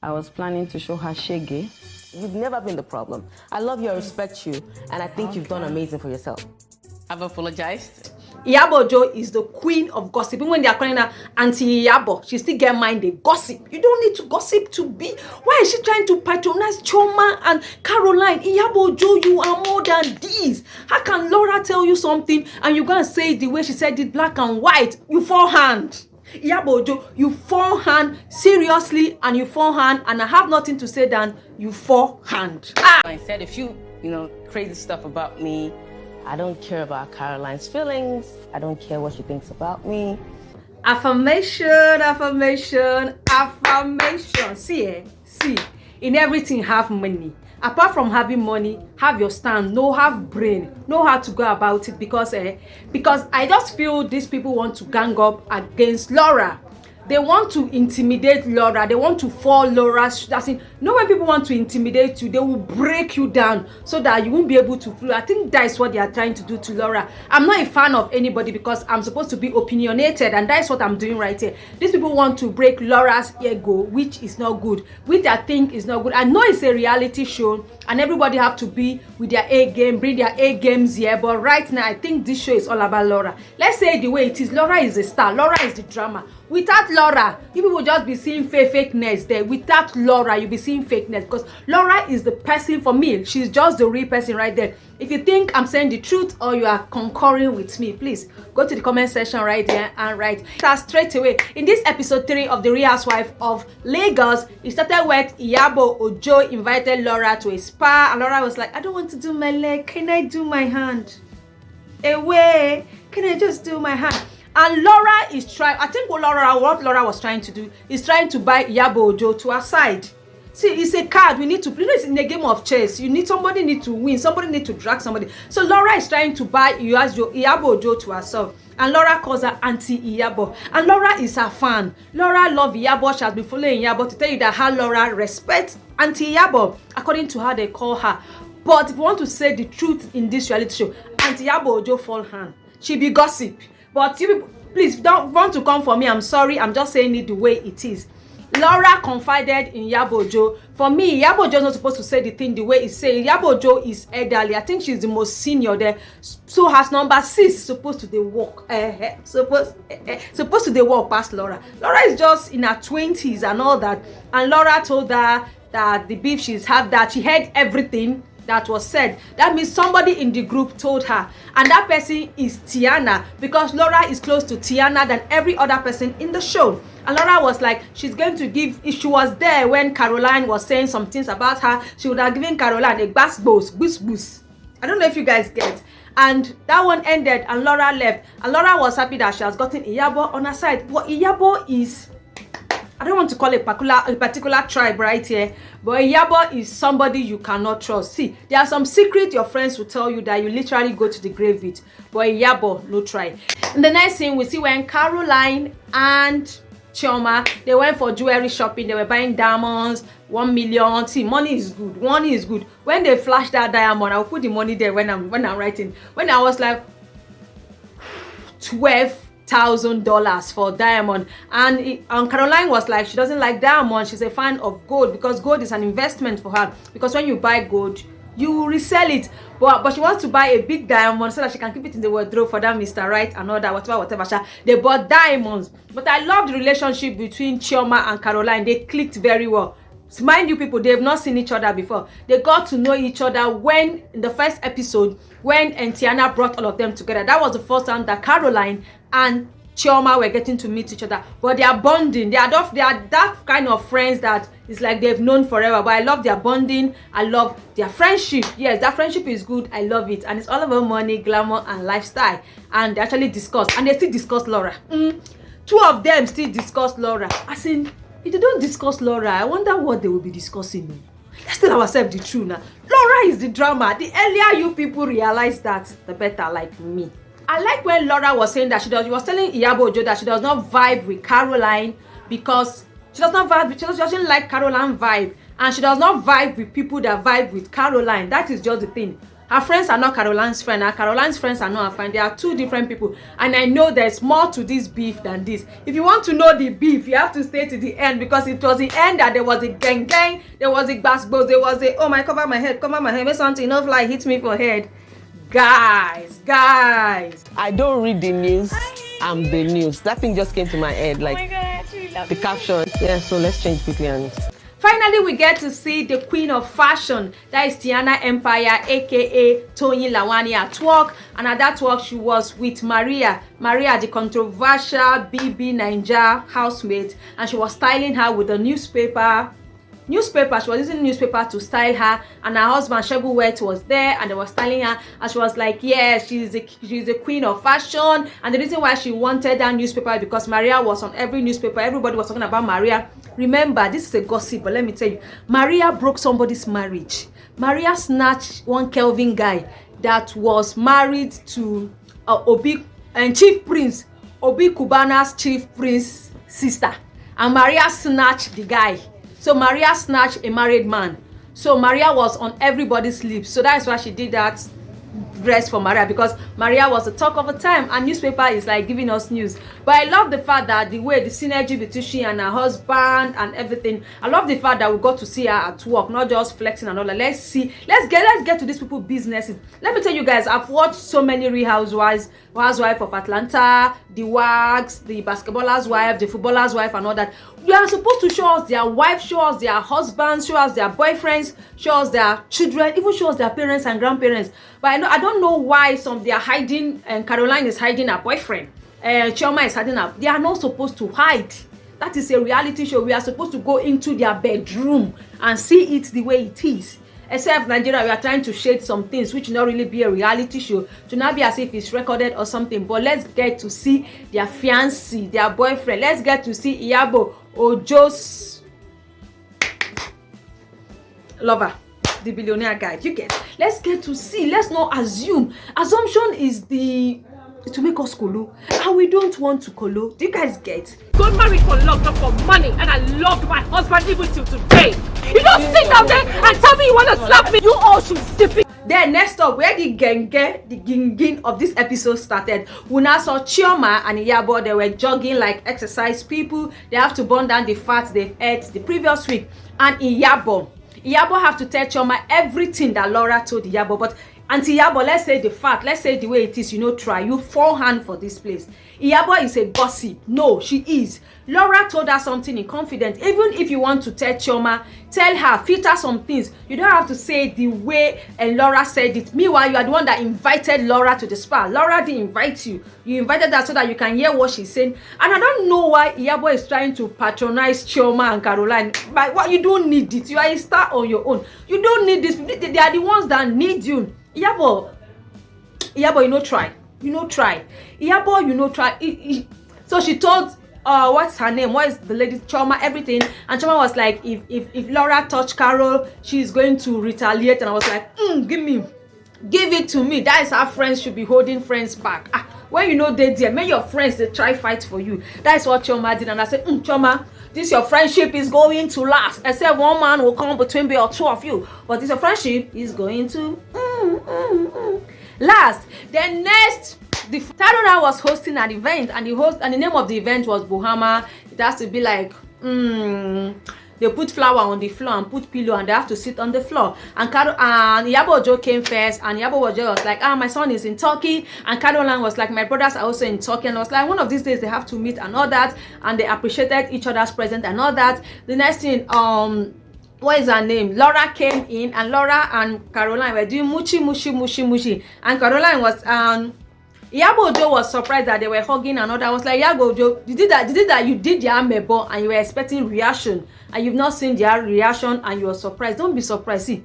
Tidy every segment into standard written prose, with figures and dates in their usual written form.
I was planning to show her shege. You've never been the problem. I love you, I respect you, and I think you've done amazing for yourself. I've apologized. Iyabo Ojo is the queen of gossip. Even when they are calling her Auntie Iyabo, she still get mind they gossip. You don't need to gossip to be. Why is she trying to patronize Choma and Caroline? Iyabo Ojo, you are more than this. How can Laura tell you something and you gonna say it the way she said it, black and white? You forehand. Iyabo Ojo, you forehand seriously, and you forehand, and I have nothing to say than you forehand. I said a few, crazy stuff about me. I don't care about Caroline's feelings. I don't care what she thinks about me. Affirmation, affirmation, affirmation. See, in everything have money. Apart from having money, have your stand, have brain, know how to go about it, because I just feel these people want to gang up against Laura. They want to intimidate Laura. They want to fall Laura's. When people want to intimidate you, they will break you down so that you won't be able to flow. I think that is what they are trying to do to Laura. I'm not a fan of anybody because I'm supposed to be opinionated, and that is what I'm doing right here. These people want to break Laura's ego, which is not good, which I think is not good. I know it's a reality show and everybody have to be with their A game, bring their A games here, but right now I think this show is all about Laura. Let's say it the way it is. Laura is a star. Laura is the drama. Without Laura, you people just be seeing fakeness there. Without Laura, you'll be seeing fakeness, because Laura is the person for me. She's just the real person right there. If you think I'm saying the truth or you are concurring with me, please go to the comment section right there and write. Start straight away. In this episode 3 of the Real Housewives of Lagos, it started with Iyabo Ojo invited Laura to a spa, and Laura was like, I don't want to do my leg. Can I do my hand? Away. Can I just do my hand? And Laura is trying, I think what Laura was trying to do is trying to buy Iyabo Ojo to her side. See, it's a card. We need to, it's in a game of chess. Somebody need to win. Somebody need to drag somebody. So Laura is trying to buy Iyabo Ojo to herself. And Laura calls her Auntie Iyabo. And Laura is her fan. Laura loves Iyabo. She has been following Iyabo to tell you that how Laura respects Auntie Iyabo, according to how they call her. But if you want to say the truth in this reality show, Auntie Iyabo Ojo fall hand. She be gossip. But you people, please don't want to come for me. I'm sorry. I'm just saying it the way it is. Laura confided in Iyabo Ojo. For me, Iyabo Ojo is not supposed to say the thing the way it's saying. Iyabo Ojo is elderly. I think she's the most senior there. So has number 6 supposed to they walk. Supposed to they walk past Laura. Laura is just in her 20s and all that. And Laura told her that the beef she's had, that she heard everything that was said. That means somebody in the group told her, and that person is Tiana, because Laura is close to Tiana than every other person in the show. And Laura was like, she's going to give, if she was there when Caroline was saying some things about her, she would have given Caroline a boost. I don't know if you guys get. And that one ended and Laura left, and Laura was happy that she has gotten Iyabo on her side. But Iyabo is, I don't want to call a particular tribe right here, but Iyabo is somebody you cannot trust. See, there are some secrets your friends will tell you that you literally go to the grave with, but Iyabo, no try. In the next scene, we see when Caroline and Chioma, they went for jewelry shopping. They were buying diamonds, 1 million. See, money is good. Money is good. When they flash that diamond, I'll put the money there when I'm writing. When I was like $12,000 for diamond, and Caroline was like, she doesn't like diamond. She's a fan of gold because gold is an investment for her, because when you buy gold you resell it, but she wants to buy a big diamond so that she can keep it in the wardrobe for that Mr. Right and all that, whatever. They bought diamonds. But I love the relationship between Chioma and Caroline. They clicked very well. Mind you people, they have not seen each other before. They got to know each other when, in the first episode, when Tiana brought all of them together. That was the first time that Caroline and Chioma were getting to meet each other. But they are bonding. They are that kind of friends that it's like they've known forever. But I love their bonding. I love their friendship. Yes, that friendship is good. I love it. And it's all about money, glamour, and lifestyle. And they actually discuss. And they still discuss Laura. 2 of them still discuss Laura. As in, if they don't discuss Laura, I wonder what they will be discussing. Let's tell ourselves the truth now. Laura is the drama. The earlier you people realize that, the better, like me. I like when Laura was saying that she was telling Iyabo Ojo that she does not vibe with Caroline because she doesn't like Caroline vibe, and she does not vibe with people that vibe with Caroline. That is just the thing. Her friends are not Caroline's friend, and Caroline's friends are not her friend. They are two different people. And I know there's more to this beef than this. If you want to know the beef, you have to stay to the end, because it was the end that there was a gang, there was a basbos, there was a, oh my, cover my head, make something, no fly, hit me for head. Guys. I don't read the news. I'm the news. That thing just came to my head, like, oh my God, I actually love the caption. Yeah, so let's change quickly and... Finally, we get to see the queen of fashion, that is Tiana Empire, aka Toyin Lawani, at work. And at that work, she was with Maria, the controversial BB Ninja housemate, and she was styling her with a newspaper. She was using newspaper to style her, and her husband Shebu Wet was there, and they were styling her, and she was like, yeah, she's a queen of fashion. And the reason why she wanted that newspaper is because Maria was on every newspaper. Everybody was talking about Maria. Remember, this is a gossip, but let me tell you, Maria broke somebody's marriage. Maria snatched one Kelvin guy that was married to Obi and Chief Prince, Obi Kubana's Chief Prince sister, and Maria snatched the guy. So Maria snatched a married man. So Maria was on everybody's lips. So that's why she did that dress for Maria, because Maria was the talk of the time, and newspaper is like giving us news. But I love the fact that the way the synergy between she and her husband and everything. I love the fact that we got to see her at work, not just flexing and all that. Let's get to these people's businesses. Let me tell you guys, I've watched so many Real Housewives of Atlanta, the Wags, the basketballer's wife, the footballer's wife, and all that. They are supposed to show us their wives, show us their husbands, show us their boyfriends, show us their children, even show us their parents and grandparents. But I don't know why some they are hiding, and Caroline is hiding her boyfriend, Chioma is hiding her. They are not supposed to hide. That is a reality show. We are supposed to go into their bedroom and see it the way it is. Except Nigeria, we are trying to shade some things which will not really be a reality show, to not be as if it's recorded or something. But let's get to see their fiancé, their boyfriend. Let's get to see Iyabo Ojo's lover, the billionaire guy. You get? Let's get to see. Let's not assume. Assumption is to make us kolo, and we don't want to kolo. Do you guys get? Got married for love, not for money, and I loved my husband even till today. You don't sit down there and tell me you want to slap me. You all should zip it. Then next up, where the gingin of this episode started, we now saw Chioma and Iyabo. They were jogging like exercise people. They have to burn down the fat they've ate the previous week. And Iyabo have to tell Chioma everything that Laura told Iyabo. But Auntie Iyabo, let's say the fact, let's say the way it is, try. You forehand for this place. Iyabo is a gossip. No, she is. Laura told her something in confidence. Even if you want to tell Chioma, tell her, filter some things. You don't have to say the way Laura said it. Meanwhile, you are the one that invited Laura to the spa. Laura didn't invite you. You invited her so that you can hear what she's saying. And I don't know why Iyabo is trying to patronize Choma and Caroline. But what, you don't need it. You are a star on your own. You don't need this. They are the ones that need you. Iyabo, try. Try. Iyabo, try. So she told what's her name? What is the lady? Choma, everything. And Choma was like, if Laura touched Carol, she's going to retaliate. And I was like, give it to me. That is how friends should be holding friends back. When they dear, make your friends they try fight for you. That is what Choma did. And I said, Choma, this your friendship is going to last. Except one man will come between me or two of you. But this your friendship is going to last. Then next, the Taruna was hosting an event, and the name of the event was Bohama. It has to be like they put flower on the floor and put pillow, and they have to sit on the floor. And Iyabo Ojo came first, and Iyabo Ojo was like, my son is in Turkey, and Caroline was like, my brothers are also in Turkey. And I was like, one of these days they have to meet and all that, and they appreciated each other's presence and all that. The next thing, what is her name? Laura came in, and Laura and Caroline were doing mushi, and Caroline was Iyabo Ojo was surprised that they were hugging and all that. I was like, Iyabo Ojo, you did that, you did their amebo, and you were expecting reaction, and you've not seen their reaction, and you were surprised. Don't be surprised. See,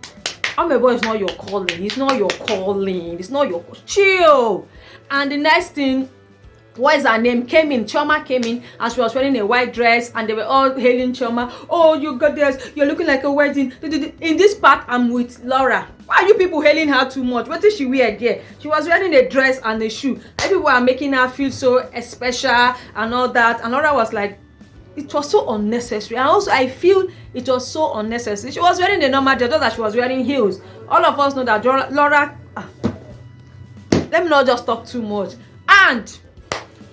amebo is not your calling. It's not your calling. It's not your chill. And the next thing, what is her name? Choma came in, and she was wearing a white dress, and they were all hailing Choma. Oh, you got this. You're looking like a wedding. In this part, I'm with Laura. Why are you people hailing her too much? What did she wear there? She was wearing a dress and a shoe. And people are making her feel so special and all that. And Laura was like, it was so unnecessary. And also, I feel it was so unnecessary. She was wearing a normal dress, just that she was wearing heels. All of us know that Laura, let me not just talk too much. And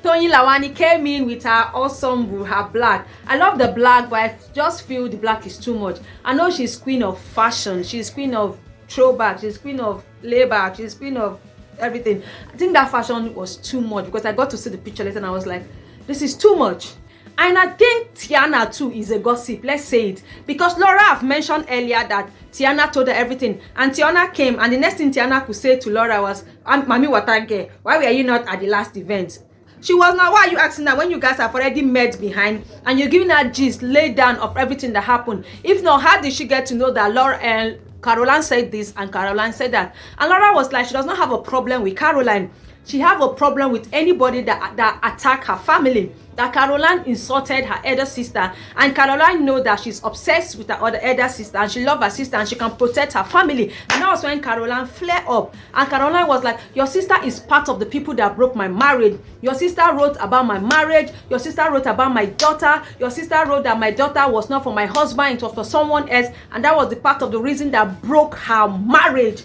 Toyin Lawani came in with her awesome, her black. I love the black, but I just feel the black is too much. I know she's queen of fashion. She's queen of throwback. She's queen of layback. She's queen of everything. I think that fashion was too much because I got to see the picture later and I was like, this is too much. And I think Tiana too is a gossip. Let's say it. Because Laura have mentioned earlier that Tiana told her everything. And Tiana came and the next thing Tiana could say to Laura was, Mami Watange, why were you not at the last event? She was not. Why are you asking her when you guys have already met behind and you're giving her gist, laid down of everything that happened? If not, how did she get to know that Laura and Caroline said this and Caroline said that? And Laura was like, she does not have a problem with Caroline. She have a problem with anybody that attack her family. That Caroline insulted her elder sister, and Caroline know that she's obsessed with her other elder sister and she loves her sister and she can protect her family. And that was when Caroline flared up, and Caroline was like, your sister is part of the people that broke my marriage. Your sister wrote about my marriage. Your sister wrote about my daughter. Your sister wrote that my daughter was not for my husband, it was for someone else, and that was the part of the reason that broke her marriage.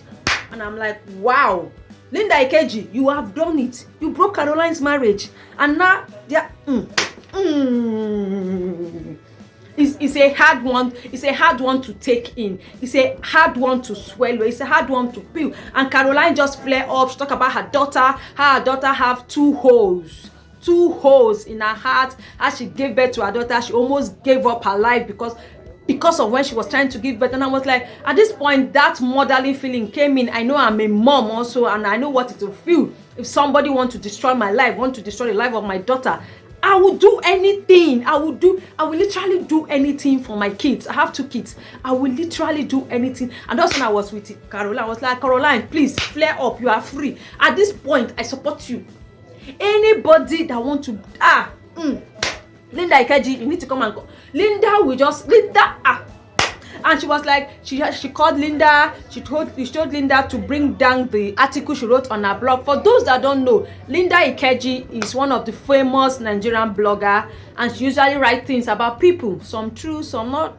And I'm like, wow, Linda Ikeji, you have done it. You broke Caroline's marriage, and now it's a hard one. It's a hard one to take in. It's a hard one to swallow. It's a hard one to peel. And Caroline just flare up. She talk about her daughter. How her daughter have two holes in her heart. As she gave birth to her daughter, she almost gave up her life because of when she was trying to give birth. And I was like, at this point, that motherly feeling came in. I know I'm a mom also, and I know what it will feel if somebody want to destroy my life, want to destroy the life of my daughter. I will do anything. I will literally do anything for my kids. I have 2 kids. I will literally do anything. And that's when I was with Caroline. I was like, Caroline, please flare up. You are free. At this point, I support you. Anybody that want to Linda Ikeji, you need to come and go. And she was like, she called Linda. She told Linda to bring down the article she wrote on her blog. For those that don't know, Linda Ikeji is one of the famous Nigerian blogger, and she usually writes things about people, some true, some not.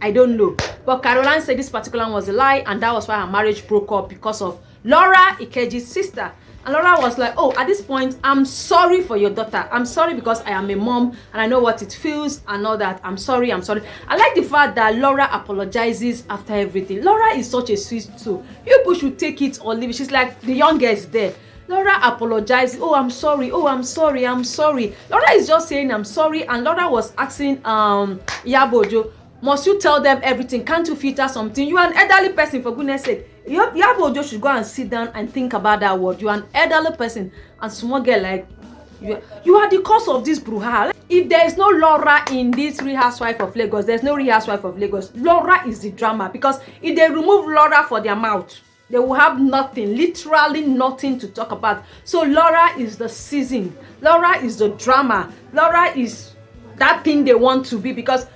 I don't know. But Caroline said this particular one was a lie, and that was why her marriage broke up, because of Laura Ikeji's sister. And Laura was like, oh, at this point, I'm sorry for your daughter. I'm sorry because I am a mom and I know what it feels and all that. I'm sorry. I like the fact that Laura apologizes after everything. Laura is such a sweet soul. People should take it or leave it. She's like the youngest there. Laura apologizes. Oh, I'm sorry. Laura is just saying I'm sorry. And Laura was asking Iyabo Ojo, must you tell them everything? Can't you filter something? You are an elderly person, for goodness sake. Iyabo Ojo should go and sit down and think about that word. You are an elderly person, and small girl like you are the cause of this brouhaha. If there is no Laura in this Real Housewives of Lagos, there's no Real Housewives of Lagos. Laura is the drama, because if they remove Laura for their mouth, they will have nothing, literally nothing to talk about. So Laura is the season. Laura is the drama. Laura is that thing they want to be, because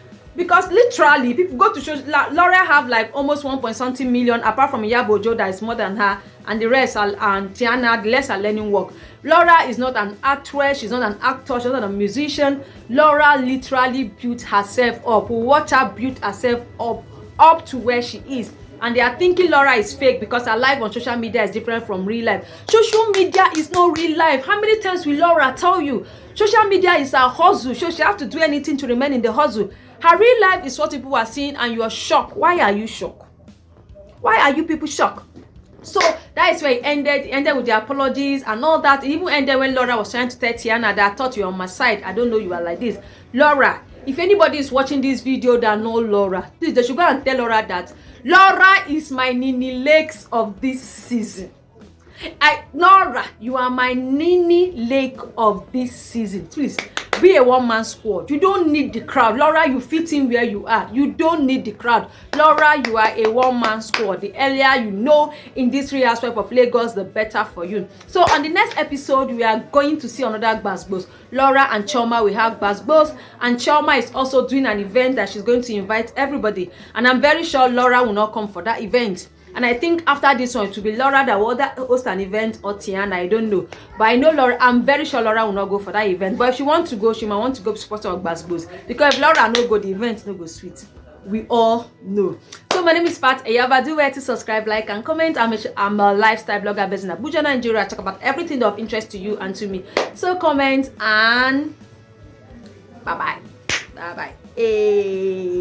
literally people go to shows. Laura have like almost 1.something million, apart from Iyabo Ojo that is more than her, and the rest are, and Tiana, the rest are learning work. Laura is not an actress, she's not an actor, she's not a musician. Laura literally built herself up. Watch her build herself up to where she is. And they are thinking Laura is fake because her life on social media is different from real life. Social media is not real life. How many times will Laura tell you? Social media is a hustle, so she have to do anything to remain in the hustle. Her real life is what people are seeing, and you are shocked. Why are you shocked? Why are you people shocked? So that is where it ended. It ended with the apologies and all that. It even ended when Laura was trying to tell Tiana that I thought you were on my side. I don't know you are like this. Laura, if anybody is watching this video that know Laura, please, they should go and tell Laura that Laura is my Nini Lakes of this season. Laura, you are my Nini Lake of this season. Please be a one-man squad. You don't need the crowd. Laura, you fit in where you are. You don't need the crowd. Laura, you are a one-man squad. The earlier you know in this Real Housewives of Lagos, the better for you. So on the next episode, we are going to see another Gbasgbos. Laura and Choma will have Gbasgbos, and Choma is also doing an event that she's going to invite everybody. And I'm very sure Laura will not come for that event. And I think after this one, it will be Laura that will host an event, or Tiana, I don't know. But I know Laura, I'm very sure Laura will not go for that event. But if she wants to go, she might want to go support her Gbasgbos. Because if Laura no go, the event no go sweet. We all know. So So my name is Fat Iyabo. Do where to subscribe, like, and comment. I'm a lifestyle blogger based in Abuja, Nigeria. I talk about everything of interest to you and to me. So comment and bye bye. Bye bye. Hey.